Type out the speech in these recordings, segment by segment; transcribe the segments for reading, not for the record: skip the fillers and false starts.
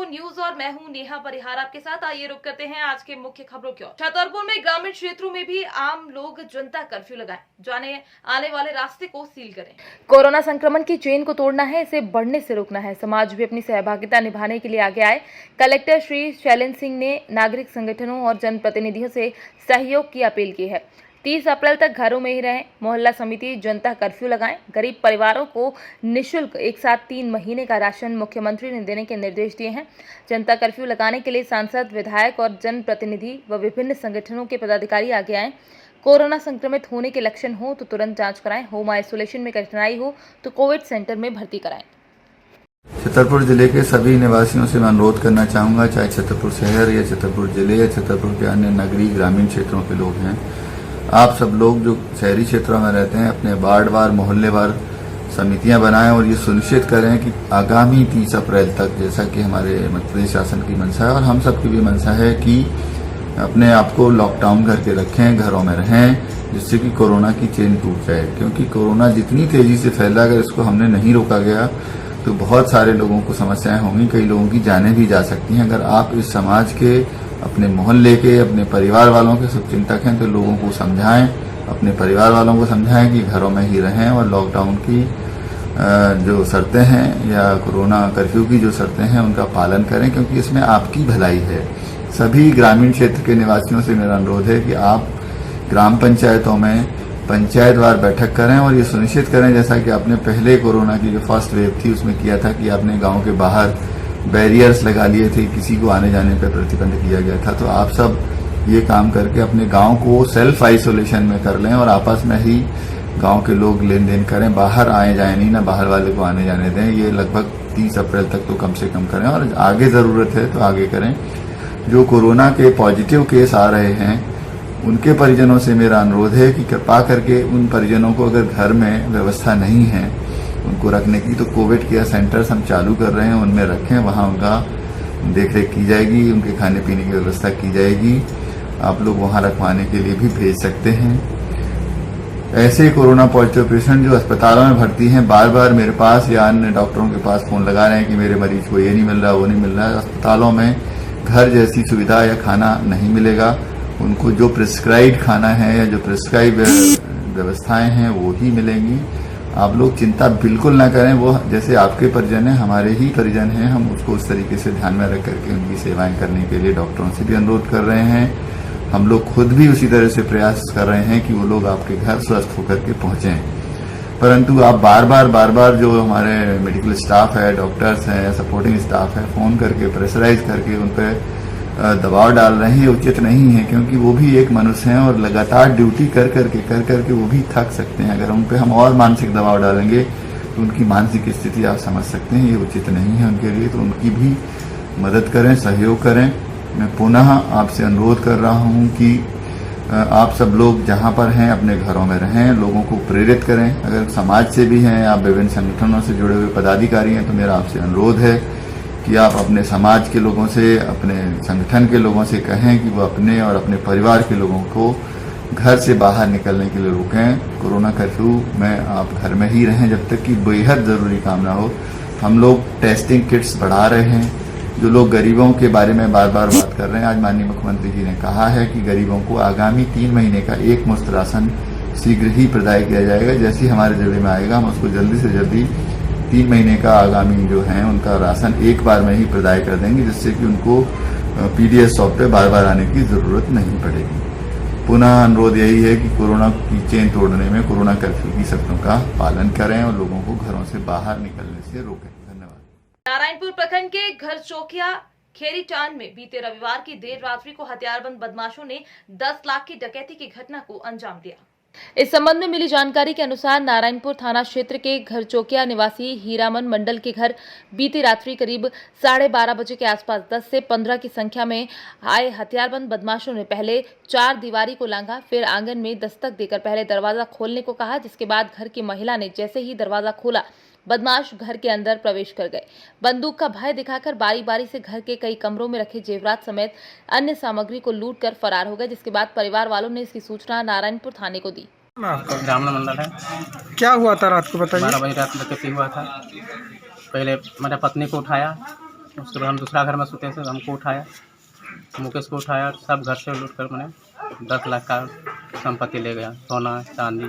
News और मैं हूं नेहा परिहार आपके साथ। आइए रुक करते हैं आज के मुख्य खबरों की ओर। छतरपुर में ग्रामीण क्षेत्रों में भी आम लोग जनता कर्फ्यू लगाएं, जाने आने वाले रास्ते को सील करें। कोरोना संक्रमण की चेन को तोड़ना है, इसे बढ़ने से रोकना है। समाज भी अपनी सहभागिता निभाने के लिए आगे आए। कलेक्टर श्री शैलेंद्र सिंह ने नागरिक संगठनों और जनप्रतिनिधियों से सहयोग की अपील की है। 30 अप्रैल तक घरों में ही रहें। मोहल्ला समिति जनता कर्फ्यू लगाएं। गरीब परिवारों को निःशुल्क एक साथ 3 महीने का राशन मुख्यमंत्री ने देने के निर्देश दिए हैं। जनता कर्फ्यू लगाने के लिए सांसद, विधायक और जनप्रतिनिधि व विभिन्न संगठनों के पदाधिकारी आगे आए। कोरोना संक्रमित होने के लक्षण हो तो तुरंत जांच कराएं। होम आइसोलेशन में कठिनाई हो तो कोविड सेंटर में भर्ती कराएं। छतरपुर जिले के सभी निवासियों से मैं अनुरोध करना चाहूँगा, चाहे छतरपुर शहर या छतरपुर जिले या छतरपुर के अन्य नगरीय ग्रामीण क्षेत्रों के लोग हैं, आप सब लोग जो शहरी क्षेत्रों में रहते हैं अपने वार्डवार मोहल्लेवार समितियां बनाएं और ये सुनिश्चित करें कि आगामी 30 अप्रैल तक, जैसा कि हमारे मध्य प्रदेश शासन की मंशा है और हम सबकी भी मंशा है, कि अपने आप को लॉकडाउन करके रखें, घरों में रहें, जिससे कि कोरोना की चेन टूट जाए। क्योंकि कोरोना जितनी तेजी से फैला, अगर इसको हमने नहीं रोका गया तो बहुत सारे लोगों को समस्याएं होंगी, कई लोगों की जानें भी जा सकती हैं। अगर आप इस समाज के, अपने मोहल्ले के, अपने परिवार वालों के शुभचिंतक हैं तो लोगों को समझाएं, अपने परिवार वालों को समझाएं कि घरों में ही रहें और लॉकडाउन की जो शर्तें हैं या कोरोना कर्फ्यू की जो शर्तें हैं उनका पालन करें, क्योंकि इसमें आपकी भलाई है। सभी ग्रामीण क्षेत्र के निवासियों से मेरा अनुरोध है कि आप ग्राम पंचायतों में पंचायतवार बैठक करें और ये सुनिश्चित करें, जैसा कि आपने पहले कोरोना की जो फर्स्ट वेव थी उसमें किया था, कि आपने गाँव के बाहर बैरियर्स लगा लिए थे, किसी को आने जाने पर प्रतिबंध किया गया था। तो आप सब ये काम करके अपने गांव को सेल्फ आइसोलेशन में कर लें और आपस में ही गांव के लोग लेन देन करें, बाहर आए जाए नहीं, ना बाहर वाले को आने जाने दें। ये लगभग 30 अप्रैल तक तो कम से कम करें और आगे जरूरत है तो आगे करें। जो कोरोना के पॉजिटिव केस आ रहे हैं उनके परिजनों से मेरा अनुरोध है कि कृपा करके उन परिजनों को, अगर घर में व्यवस्था नहीं है उनको रखने की, तो कोविड केयर सेंटर्स हम चालू कर रहे हैं, उनमें रखें, वहां उनका देखरेख की जाएगी, उनके खाने पीने की व्यवस्था की जाएगी। आप लोग वहां रखवाने के लिए भी भेज सकते हैं। ऐसे कोरोना पॉजिटिव पेशेंट जो अस्पतालों में भर्ती हैं, बार बार मेरे पास या अन्य डॉक्टरों के पास फोन लगा रहे हैं कि मेरे मरीज को ये नहीं मिल रहा, वो नहीं मिल रहा। अस्पतालों में घर जैसी सुविधा या खाना नहीं मिलेगा। उनको जो प्रिस्क्राइब खाना है या जो प्रिस्क्राइब व्यवस्थाएं हैं वो ही मिलेंगी। आप लोग चिंता बिल्कुल ना करें, वो जैसे आपके परिजन हैं हमारे ही परिजन हैं, हम उसको उस तरीके से ध्यान में रख करके उनकी सेवाएं करने के लिए डॉक्टरों से भी अनुरोध कर रहे हैं। हम लोग खुद भी उसी तरह से प्रयास कर रहे हैं कि वो लोग आपके घर स्वस्थ होकर के पहुंचें। परंतु आप बार बार जो हमारे मेडिकल स्टाफ है, डॉक्टर्स हैं, सपोर्टिंग स्टाफ है, फोन करके प्रेशराइज करके उन पर दबाव डाल रहे हैं, ये उचित नहीं है। क्योंकि वो भी एक मनुष्य हैं और लगातार ड्यूटी कर करके वो भी थक सकते हैं। अगर उन पर हम और मानसिक दबाव डालेंगे तो उनकी मानसिक स्थिति आप समझ सकते हैं, ये उचित नहीं है उनके लिए। तो उनकी भी मदद करें, सहयोग करें। मैं पुनः आपसे अनुरोध कर रहा हूं कि आप सब लोग जहां पर हैं अपने घरों में रहें, लोगों को प्रेरित करें। अगर समाज से भी हैं, आप विभिन्न संगठनों से जुड़े हुए पदाधिकारी हैं, तो मेरा आपसे अनुरोध है कि आप अपने समाज के लोगों से, अपने संगठन के लोगों से कहें कि वो अपने और अपने परिवार के लोगों को घर से बाहर निकलने के लिए रोकें। कोरोना कर्फ्यू में आप घर में ही रहें जब तक कि बेहद जरूरी काम ना हो। हम लोग टेस्टिंग किट्स बढ़ा रहे हैं। जो लोग गरीबों के बारे में बार बात कर रहे हैं, आज माननीय मुख्यमंत्री जी ने कहा है कि गरीबों को आगामी 3 महीने का एक मुश्त राशन शीघ्र ही प्रदाय किया जाएगा। जैसे ही हमारे जिले में आएगा हम उसको जल्दी से जल्दी 3 महीने का आगामी जो है उनका राशन एक बार में ही प्रदाय कर देंगे, जिससे कि उनको पीडीएस शॉप पे बार आने की जरूरत नहीं पड़ेगी। पुनः अनुरोध यही है कि कोरोना की चेन तोड़ने में कोरोना कर्फ्यू की शर्तों का पालन करें और लोगों को घरों से बाहर निकलने से रोकें। धन्यवाद। नारायणपुर प्रखंड के घर चौकिया खेरीटान में बीते रविवार की देर रात्रि को हथियारबंद बदमाशों ने 10 लाख की डकैती की घटना को अंजाम दिया। इस संबंध में मिली जानकारी के अनुसार नारायणपुर थाना क्षेत्र के घर चौकिया निवासी हीरामन मंडल के घर बीती रात्रि करीब 12:30 बजे के आसपास 10 से 15 की संख्या में आए हथियारबंद बदमाशों ने पहले 4 दीवारी को लांघा, फिर आंगन में दस्तक देकर पहले दरवाजा खोलने को कहा, जिसके बाद घर की महिला ने जैसे ही दरवाजा खोला बदमाश घर के अंदर प्रवेश कर गए। बंदूक का भय दिखाकर बारी बारी से घर के कई कमरों में रखे जेवरात समेत अन्य सामग्री को लूट कर फरार हो गए, जिसके बाद परिवार वालों ने इसकी सूचना नारायणपुर थाने को दी। ब्राह्मण मंडल है। क्या हुआ था रात को बताइए। 12 बजे रात डकैती हुआ था। पहले मेरे पत्नी को उठाया, उसके बाद हम दूसरा घर में सोते थे, हमको उठाया, मुकेश को उठाया, सब घर से लूट कर मैंने 10 लाख का संपत्ति ले गया। सोना, चांदी,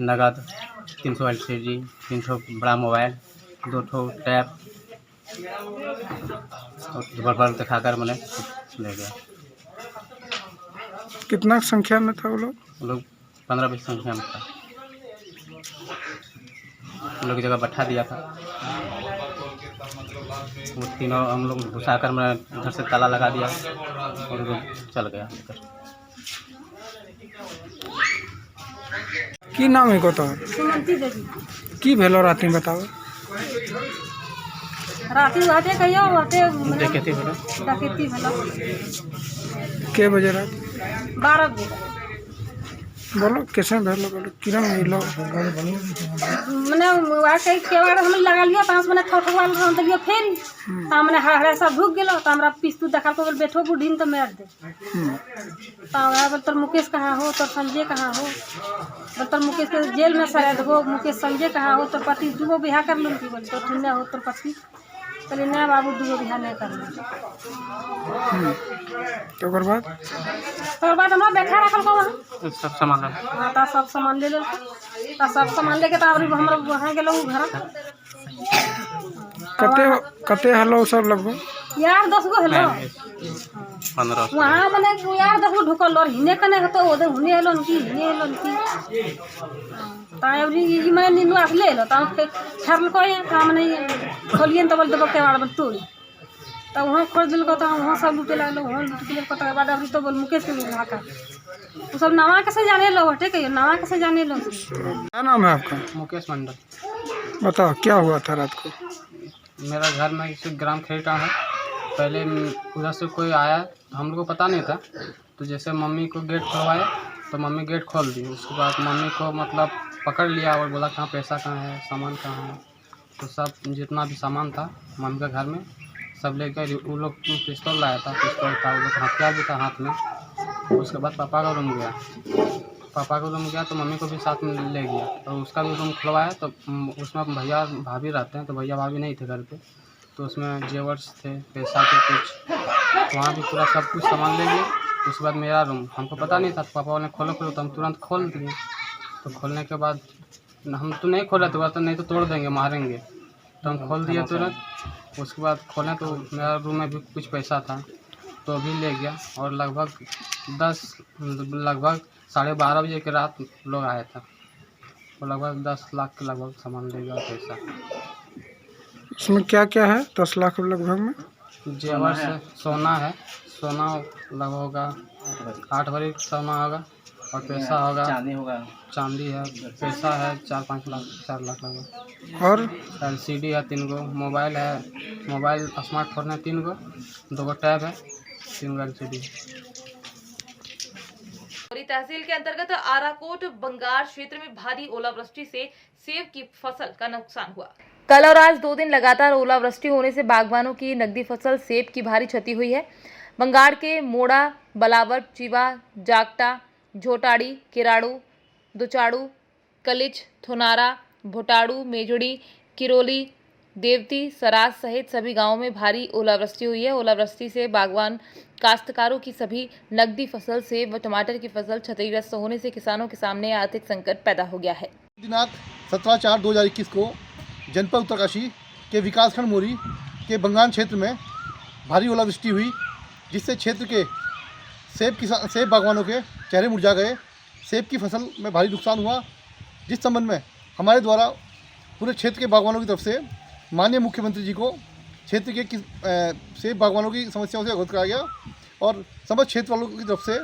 नगद, 300 LCD, 300 बड़ा मोबाइल, 2 ठो टैब और भर दिखाकर मैंने ले गया। कितना संख्या में था वो लोग? वो लोग 15-20 संख्या में था। हम लोग की जगह बैठा दिया था। वो तीनों हम लोग घुसा कर मैं घर से ताला लगा दिया और वो चल गया। की नाम है तोहर? सुमंती देवी। की भेलो राती बताओ? राती रहते कहियो रहते देखते बोले डकैती भेलो के बजे रात? 12 बजे। बोलो कैसे भेलो? बोलो किरण भेलो? मने वहाँ के केवाड़ हम लगा लिया तास मने ठठवाल हम दियो फेरी ता मने हड़े सब ढुक गेलो ता हमरा पिस्तू देखा तो बैठो बुढ़ीन तो मार दे ता वहाँ बोल तर मुकेश कहाँ हो, तर संजय कहाँ हो, बोल तर मुकेश के जेल में सरा देबो, मुकेश संजय कहाँ हो, तर पति दुगो बियाह कर लूं की बोल तो ठन्ना हो तर पति कहले ना बाबू दुगो बियाह नहीं कर लूं। तो ओकर बाद हमरा बैठा रखल को वहाँ सब सामान हाँ ता सब सामान ले लेलको ता सब सामान लेके ता अबरी हमरा वहाँ गेलो घर कते हलो सब लगभग? यार 10 गो हेलो 15। वहाँ मने यार 10 गो ढुकल और हिने कने हतो ओदे हुने हेलोन की हिने हेलोन की ता अबरी ई मैं नीनु आस ले लो ता छरल को ता मने खोलियन तो बोल देबो केवाड़ बन तोड़ी ता वहाँ खोल दिल को ता वहाँ सब लूटे लागलो वहाँ लूट के को ता बाद अबरी तो बोल मुकेश के भाका वो सब नावा कैसे जाने लो हटे के नावा कैसे जाने लो। क्या नाम है आपका? मुकेश मंडल। बताओ क्या हुआ था रात को? मेरा घर में इस ग्राम खेटा है। पहले उधर से कोई आया, हम लोग को पता नहीं था, तो जैसे मम्मी को गेट खुलवाया तो मम्मी गेट खोल दी। उसके बाद मम्मी को मतलब पकड़ लिया और बोला कहाँ पैसा कहाँ है, सामान कहाँ है, तो सब जितना भी सामान था मम्मी के घर में सब लेकर वो लोग पिस्तौल लाया था, पिस्तौल था, वो लोग हथियार भी था हाथ में। उसके बाद पापा का रूम गया, तो मम्मी को भी साथ में ले गया और उसका भी रूम खुलवाया तो उसमें भैया भाभी रहते हैं, तो भैया भाभी नहीं थे घर पे, तो उसमें जेवर्स थे, पैसा थे कुछ, वहाँ भी पूरा सब कुछ सामान ले गए। उसके बाद मेरा रूम हमको पता नहीं था, तो पापा ने खोलो तो हम तुरंत खोल दिए। तो खोलने के बाद हम तो नहीं खोला तो नहीं तो तोड़ देंगे, मारेंगे, तो हम खोल दिए तुरंत। उसके बाद खोले तो मेरा रूम में भी कुछ पैसा था तो भी ले गया और लगभग 12:30 बजे के रात लोग आया था, तो लगभग 10 लाख के लगभग सामान ले गया पैसा। उसमें क्या क्या है? 10 लाख लगभग में जेवर से सोना है, सोना लगभग होगा 8 भरी सोना होगा और पैसा होगा, चांदी है, पैसा है 4-5 लाख, 4 लाख लगभग, और LCD है 3 गो, मोबाइल है, मोबाइल स्मार्टफोन है 3 गो, 2 गो टैब है, 3 गो LCD। तहसील के अंतर्गत आराकोट बंगार क्षेत्र में भारी ओलावृष्टि से सेब की फसल का नुकसान हुआ। कल और आज 2 दिन लगातार ओलावृष्टि होने से बागवानों की नकदी फसल सेब की भारी क्षति हुई है। बंगार के मोड़ा, बलावर, चिवा, जागटा, झोटाड़ी, किराड़ू, दुचाड़ू, कलिच, थुनारा, भोटाड़ू, मेजड़ी, किरोली, देवती, सराज सहित सभी गांवों में भारी ओलावृष्टि हुई है। ओलावृष्टि से बागवान काश्तकारों की सभी नकदी फसल सेब व टमाटर की फसल क्षतिग्रस्त होने से किसानों के सामने आर्थिक संकट पैदा हो गया है। दिनांक 17/4/2021 को जनपद उत्तरकाशी के विकासखंड मोरी के बंगान क्षेत्र में भारी ओलावृष्टि हुई, जिससे क्षेत्र के सेब बागवानों के चेहरे मुरझा गए। सेब की फसल में भारी नुकसान हुआ, जिस संबंध में हमारे द्वारा पूरे क्षेत्र के बागवानों की तरफ से माननीय मुख्यमंत्री जी को क्षेत्र के सेब बागवानों की समस्याओं से अवगत कराया गया और समस्त क्षेत्र वालों की तरफ से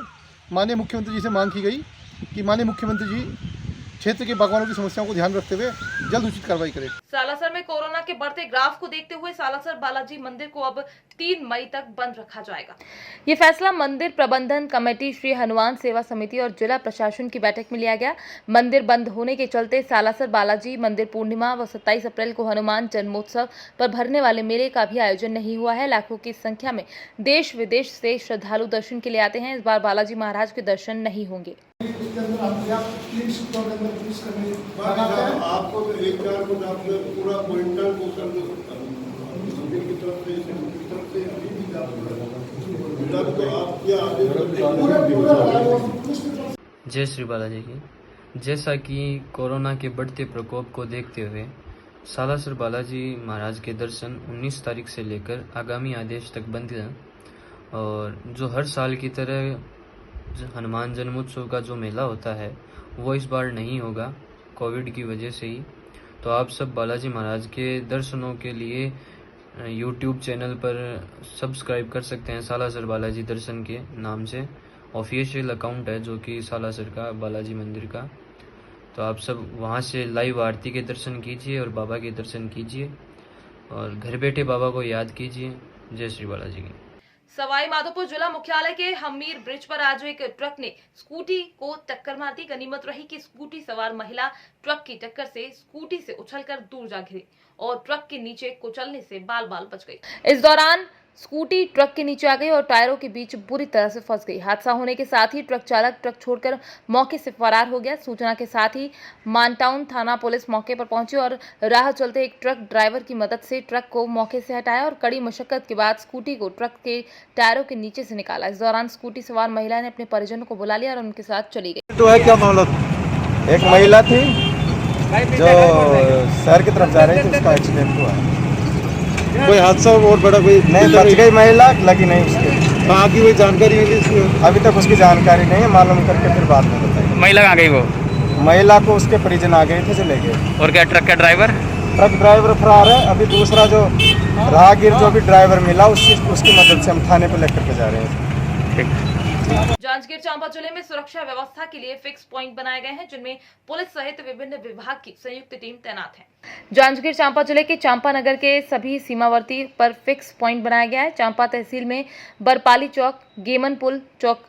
माननीय मुख्यमंत्री जी से मांग की गई कि माननीय मुख्यमंत्री जी क्षेत्र के बागवानों की समस्याओं को ध्यान रखते हुए जल्द उचित कार्रवाई करें। सालासर में कोरोना के बढ़ते ग्राफ को देखते हुए सालासर बालाजी मंदिर को अब 3 मई तक बंद रखा जाएगा। ये फैसला मंदिर प्रबंधन कमेटी, श्री हनुमान सेवा समिति और जिला प्रशासन की बैठक में लिया गया। मंदिर बंद होने के चलते सालासर बालाजी मंदिर पूर्णिमा व 27 अप्रैल को हनुमान जन्मोत्सव पर भरने वाले मेले का भी आयोजन नहीं हुआ है। लाखों की संख्या में देश विदेश से श्रद्धालु दर्शन के लिए आते हैं। इस बार बालाजी महाराज के दर्शन नहीं होंगे। आपको तो 1-4 को पूरा क्विंटल को कर दो सकता हूँ। जय श्री बालाजी की। जैसा कि कोरोना के बढ़ते प्रकोप को देखते हुए सालासर बालाजी महाराज के दर्शन 19 तारीख से लेकर आगामी आदेश तक बंद हैं और जो हर साल की तरह हनुमान जन्मोत्सव का जो मेला होता है वो इस बार नहीं होगा कोविड की वजह से ही। तो आप सब बालाजी महाराज के दर्शनों के लिए यूट्यूब चैनल पर सब्सक्राइब कर सकते हैं। सालासर बालाजी दर्शन के नाम से ऑफिशियल अकाउंट है जो कि सालासर का बालाजी मंदिर का। तो आप सब वहां से लाइव आरती के दर्शन कीजिए और बाबा के दर्शन कीजिए और घर बैठे बाबा को याद कीजिए। जय श्री बालाजी की। सवाई माधोपुर जिला मुख्यालय के हमीर ब्रिज पर आज एक ट्रक ने स्कूटी को टक्कर मार दी। गनीमत रही कि स्कूटी सवार महिला ट्रक की टक्कर से स्कूटी से उछलकर दूर जा गिरी और ट्रक के नीचे कुचलने से बाल बाल बच गई। इस दौरान स्कूटी ट्रक के नीचे आ गई और टायरों के बीच बुरी तरह से फंस गई। हादसा होने के साथ ही ट्रक चालक ट्रक छोड़कर मौके से फरार हो गया। सूचना के साथ ही मानटाउन थाना पुलिस मौके पर पहुंची और राह चलते एक ट्रक ड्राइवर की मदद से ट्रक को मौके से हटाया और कड़ी मशक्कत के बाद स्कूटी को ट्रक के टायरों के नीचे से निकाला। इस दौरान स्कूटी सवार महिला ने अपने परिजनों को बुला लिया और उनके साथ चली गई। तो है क्या मामला? एक महिला थी जो शहर की तरफ जा रही थी, उसका एक्सीडेंट हुआ। कोई हादसा और बड़ा कोई नहीं बच गई महिला, लगी नहीं उसके। कहाँ की कोई जानकारी मिली इसमें? अभी तक उसकी जानकारी नहीं है, मालूम करके फिर बाद में बताएंगे। महिला कहाँ गई? वो महिला को उसके परिजन आ गए थे, चले गए। और क्या ट्रक का ड्राइवर? ट्रक ड्राइवर फरार है। अभी दूसरा जो राहगीर जो भी ड्राइवर मिला उसकी मदद से हम थाने पर लेकर के जा रहे हैं। ठीक। जांजगीर चांपा जिले में सुरक्षा व्यवस्था के लिए फिक्स पॉइंट बनाए गए हैं जिनमें पुलिस सहित विभिन्न विभाग की संयुक्त टीम तैनात है। जांजगीर चांपा जिले के चांपा नगर के सभी सीमावर्ती पर फिक्स पॉइंट बनाया गया है। चांपा तहसील में बरपाली चौक, गेमन पुल चौक,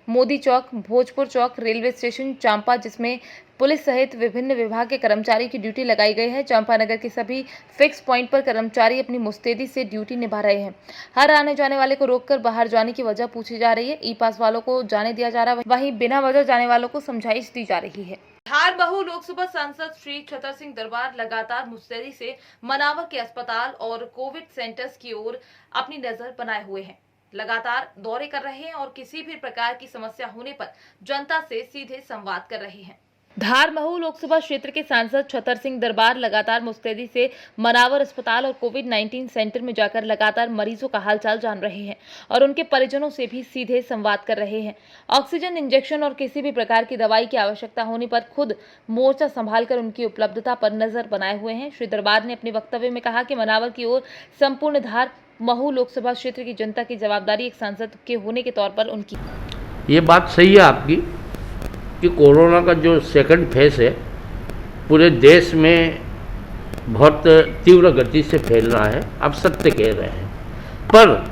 मोदी चौक, भोजपुर चौक, रेलवे स्टेशन चांपा, जिसमें पुलिस सहित विभिन्न विभाग के कर्मचारी की ड्यूटी लगाई गई है। चांपा नगर के सभी फिक्स पॉइंट पर कर्मचारी अपनी मुस्तैदी से ड्यूटी निभा रहे हैं। हर आने जाने वाले को रोककर बाहर जाने की वजह पूछी जा रही है। ई पास वालों को जाने दिया जा रहा है, वहीं बिना वजह जाने वालों को समझाइश दी जा रही है। धार महू लोकसभा सांसद श्री छतर सिंह दरबार लगातार मुस्तैदी से मनावर के अस्पताल और कोविड सेंटर्स की ओर अपनी नजर बनाए हुए हैं। लगातार दौरे कर रहे हैं और किसी भी प्रकार की समस्या होने पर जनता से सीधे संवाद कर रहे हैं। धार महू लोकसभा क्षेत्र के सांसद छतर सिंह दरबार लगातार मुस्तैदी से मनावर अस्पताल और कोविड-19 सेंटर में जाकर लगातार मरीजों का हालचाल जान रहे हैं और उनके परिजनों से भी सीधे संवाद कर रहे हैं। ऑक्सीजन इंजेक्शन और किसी भी प्रकार की दवाई की आवश्यकता होने पर खुद मोर्चा संभालकर उनकी उपलब्धता पर नजर बनाए हुए हैं। श्री दरबार ने अपने वक्तव्य में कहा कि मनावर की ओर संपूर्ण धार महू लोकसभा क्षेत्र की जनता की जवाबदारी एक सांसद के होने के तौर पर उनकी। ये बात सही है आपकी कि कोरोना का जो सेकंड फेज है पूरे देश में बहुत तीव्र गति से फैल रहा है। आप सत्य कह रहे हैं, पर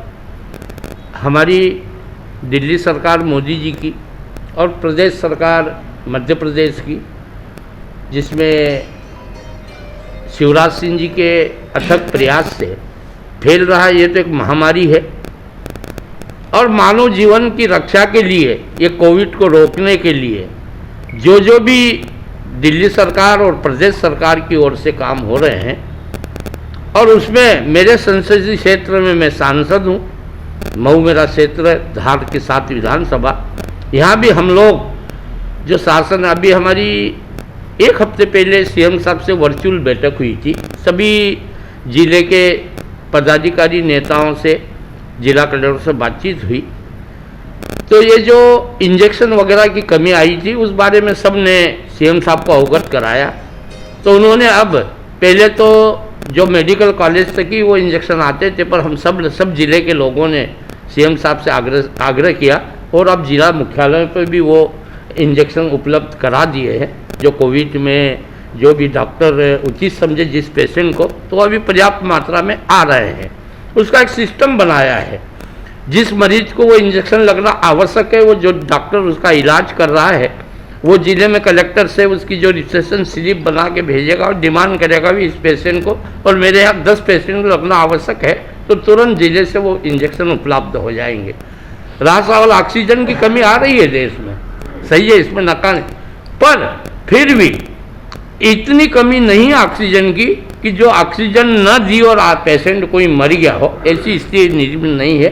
हमारी दिल्ली सरकार मोदी जी की और प्रदेश सरकार मध्य प्रदेश की, जिसमें शिवराज सिंह जी के अथक प्रयास से फैल रहा है, ये तो एक महामारी है। और मानव जीवन की रक्षा के लिए, ये कोविड को रोकने के लिए जो भी दिल्ली सरकार और प्रदेश सरकार की ओर से काम हो रहे हैं, और उसमें मेरे संसदीय क्षेत्र में मैं सांसद हूँ, मऊ मेरा क्षेत्र है, धार की 7 विधानसभा, यहाँ भी हम लोग जो शासन, अभी हमारी 1 हफ्ते पहले सीएम साहब से वर्चुअल बैठक हुई थी, सभी जिले के पदाधिकारी नेताओं से, जिला कलेक्टर से बातचीत हुई। तो ये जो इंजेक्शन वगैरह की कमी आई थी उस बारे में सब ने सीएम साहब को अवगत कराया। तो उन्होंने अब, पहले तो जो मेडिकल कॉलेज तक ही वो इंजेक्शन आते थे, पर हम सब जिले के लोगों ने सीएम साहब से आग्रह किया और अब जिला मुख्यालय पर भी वो इंजेक्शन उपलब्ध करा दिए हैं। जो कोविड में जो भी डॉक्टर उचित समझे जिस पेशेंट को, तो अभी पर्याप्त मात्रा में आ रहे हैं। उसका एक सिस्टम बनाया है, जिस मरीज को वो इंजेक्शन लगना आवश्यक है, वो जो डॉक्टर उसका इलाज कर रहा है, वो जिले में कलेक्टर से उसकी जो रजिस्ट्रेशन स्लिप बना के भेजेगा और डिमांड करेगा भी इस पेशेंट को, और मेरे यहाँ 10 पेशेंट को लगना आवश्यक है, तो तुरंत जिले से वो इंजेक्शन उपलब्ध हो जाएंगे। रहा सवाल ऑक्सीजन की कमी आ रही है देश में, सही है, इसमें नकार नहीं, पर फिर भी इतनी कमी नहीं है ऑक्सीजन की कि जो ऑक्सीजन न दी और पेशेंट कोई मर गया हो, ऐसी स्थिति नहीं है।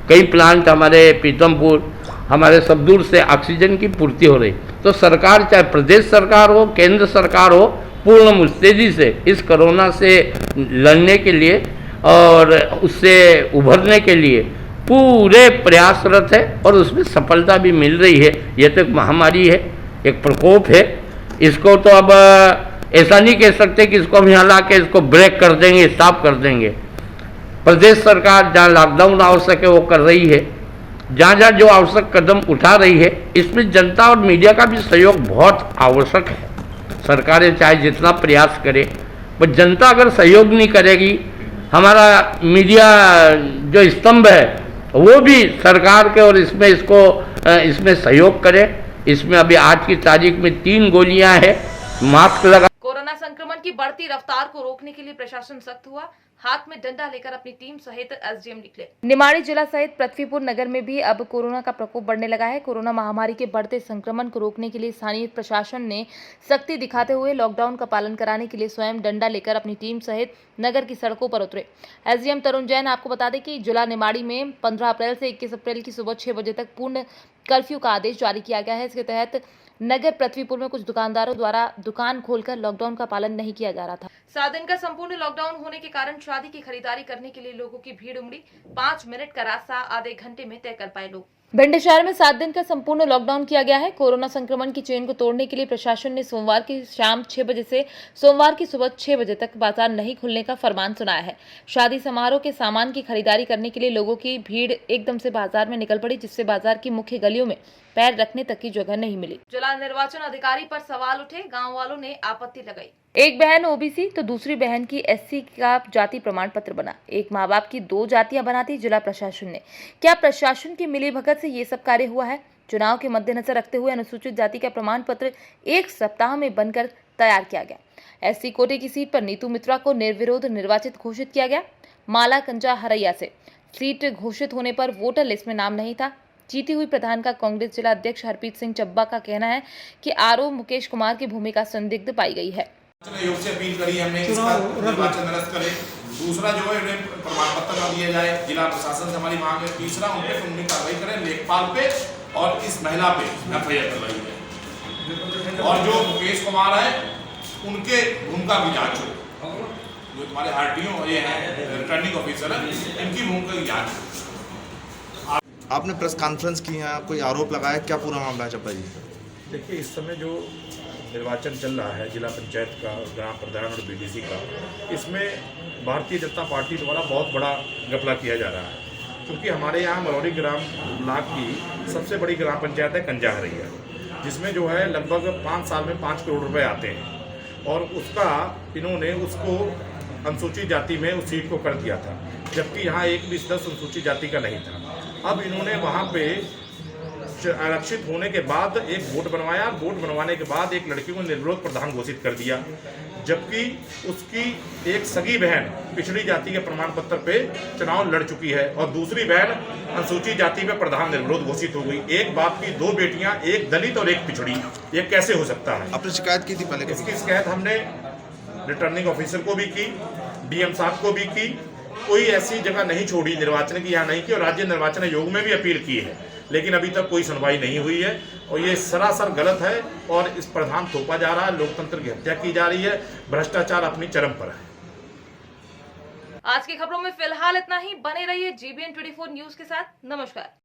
कई प्लांट हमारे पीतमपुर, हमारे सब दूर से ऑक्सीजन की पूर्ति हो रही। तो सरकार, चाहे प्रदेश सरकार हो, केंद्र सरकार हो, पूर्ण मुस्तैदी से इस कोरोना से लड़ने के लिए और उससे उभरने के लिए पूरे प्रयासरत है और उसमें सफलता भी मिल रही है। यह तो एक महामारी है, एक प्रकोप है। इसको तो अब ऐसा नहीं कह सकते कि इसको हम यहाँ ला के इसको ब्रेक कर देंगे, स्टॉप कर देंगे। प्रदेश सरकार जहाँ लॉकडाउन आवश्यक है वो कर रही है, जहाँ जहाँ जो आवश्यक कदम उठा रही है, इसमें जनता और मीडिया का भी सहयोग बहुत आवश्यक है। सरकारें चाहे जितना प्रयास करे, पर जनता अगर सहयोग नहीं करेगी, हमारा मीडिया जो स्तंभ है वो भी सरकार के और इसमें सहयोग करे। इसमें अभी आज की तारीख में 3 गोलियां हैं, मास्क लगा। कोरोना संक्रमण की बढ़ती रफ्तार को रोकने के लिए प्रशासन सख्त हुआ, हाथ में डंडा लेकर अपनी टीम सहित एसडीएम निकले। निमाड़ी जिला सहित पृथ्वीपुर नगर में भी अब कोरोना का प्रकोप बढ़ने लगा है। कोरोना महामारी के बढ़ते संक्रमण को रोकने के लिए स्थानीय प्रशासन ने सख्ती दिखाते हुए लॉकडाउन का पालन कराने के लिए स्वयं डंडा लेकर अपनी टीम सहित नगर की सड़कों पर उतरे। एसडीएम तरुण जैन आपको बता दें कि जिला निमाड़ी में 15 अप्रैल से 21 अप्रैल की सुबह 6 बजे तक पूर्ण कर्फ्यू का आदेश जारी किया गया है। इसके तहत नगर पृथ्वीपुर में कुछ दुकानदारों द्वारा दुकान खोलकर लॉकडाउन का पालन नहीं किया जा रहा था। 7 दिन का संपूर्ण लॉकडाउन होने के कारण शादी की खरीदारी करने के लिए लोगों की भीड़ उमड़ी। 5 मिनट का रास्ता आधे घंटे में तय कर पाए लोग। भिंड शहर में 7 दिन का संपूर्ण लॉकडाउन किया गया है। कोरोना संक्रमण की चेन को तोड़ने के लिए प्रशासन ने सोमवार की शाम 6 बजे से सोमवार की सुबह 6 बजे तक बाजार नहीं खुलने का फरमान सुनाया है। शादी समारोह के सामान की खरीदारी करने के लिए लोगों की भीड़ एकदम से बाजार में निकल पड़ी, जिससे बाजार की मुख्य गलियों में पैर रखने तक की जगह नहीं मिली। जिला निर्वाचन अधिकारी पर सवाल उठे, गाँव वालों ने आपत्ति लगाई। एक बहन ओबीसी तो दूसरी बहन की एससी का जाति प्रमाण पत्र बना। एक माँ बाप की 2 जातियां बनाती जिला प्रशासन ने। क्या प्रशासन की मिलीभगत से ये सब कार्य हुआ है? चुनाव के मद्देनजर रखते हुए अनुसूचित जाति का प्रमाण पत्र 1 सप्ताह में बनकर तैयार किया गया। एससी कोटे की सीट पर नीतू मित्रा को निर्विरोध निर्वाचित घोषित किया गया। माला कंजा हरैया से सीट घोषित होने पर वोटर लिस्ट में नाम नहीं था। जीती हुई प्रधान का कांग्रेस जिला अध्यक्ष हरप्रीत सिंह चब्बा का कहना है कि आरओ मुकेश कुमार की भूमिका संदिग्ध पाई गई है। योग से अपील करी हमने निर्वाचन निरस्त करे। दूसरा जो है उन्हें प्रमाण पत्र न दिया जाए, जिला प्रशासन से हमारी मांग है। तीसरा उनपे कानूनी कार्रवाई करें, लेखपाल पे और इस महिला पे एफआईआर करवाई है। और जो मुकेश कुमार है उनके भूमिका की जांच हो। जो तुम्हारे आरटीओ ये हैं रिटर्निंग ऑफिसर है, इनकी भूमिका की जांच हो। आपने प्रेस कॉन्फ्रेंस की है, कोई आरोप लगाया, क्या पूरा मामला है चप्पा जी? देखिए, इस समय जो निर्वाचन चल रहा है जिला पंचायत का, ग्राम प्रधान और बीडीसी का, इसमें भारतीय जनता पार्टी द्वारा बहुत बड़ा घपला किया जा रहा है। क्योंकि हमारे यहाँ मरौरी ग्राम ब्लॉक की सबसे बड़ी ग्राम पंचायत है कंजा हरैया, जिसमें जो है लगभग 5 साल में 5 करोड़ रुपए आते हैं। और उसका इन्होंने उसको अनुसूचित जाति में उस सीट को कर दिया था, जबकि यहाँ 1 भी सदस्य अनुसूचित जाति का नहीं था। अब इन्होंने वहाँ पे आरक्षित होने के बाद एक वोट बनवाया। वोट बनवाने के बाद एक लड़की को निर्विरोध प्रधान घोषित कर दिया, जबकि उसकी एक सगी बहन पिछड़ी जाति के प्रमाण पत्र पे चुनाव लड़ चुकी है और दूसरी बहन अनुसूचित जाति पे प्रधान निर्विरोध घोषित हो गई। एक बाप की 2 बेटियां, एक दलित और एक पिछड़ी, ये कैसे हो सकता है? आपने शिकायत की थी पहले? इसकी शिकायत हमने रिटर्निंग ऑफिसर को भी की, डीएम साहब को भी की। कोई ऐसी जगह नहीं छोड़ी निर्वाचन की, यहाँ नहीं की, और राज्य निर्वाचन आयोग में भी अपील की है, लेकिन अभी तक कोई सुनवाई नहीं हुई है। और ये सरासर गलत है और इस पर ध्यान थोपा जा रहा है, लोकतंत्र की हत्या की जा रही है, भ्रष्टाचार अपनी चरम पर है। आज की खबरों में फिलहाल इतना ही। बने रहिए GBN 24 न्यूज के साथ। नमस्कार।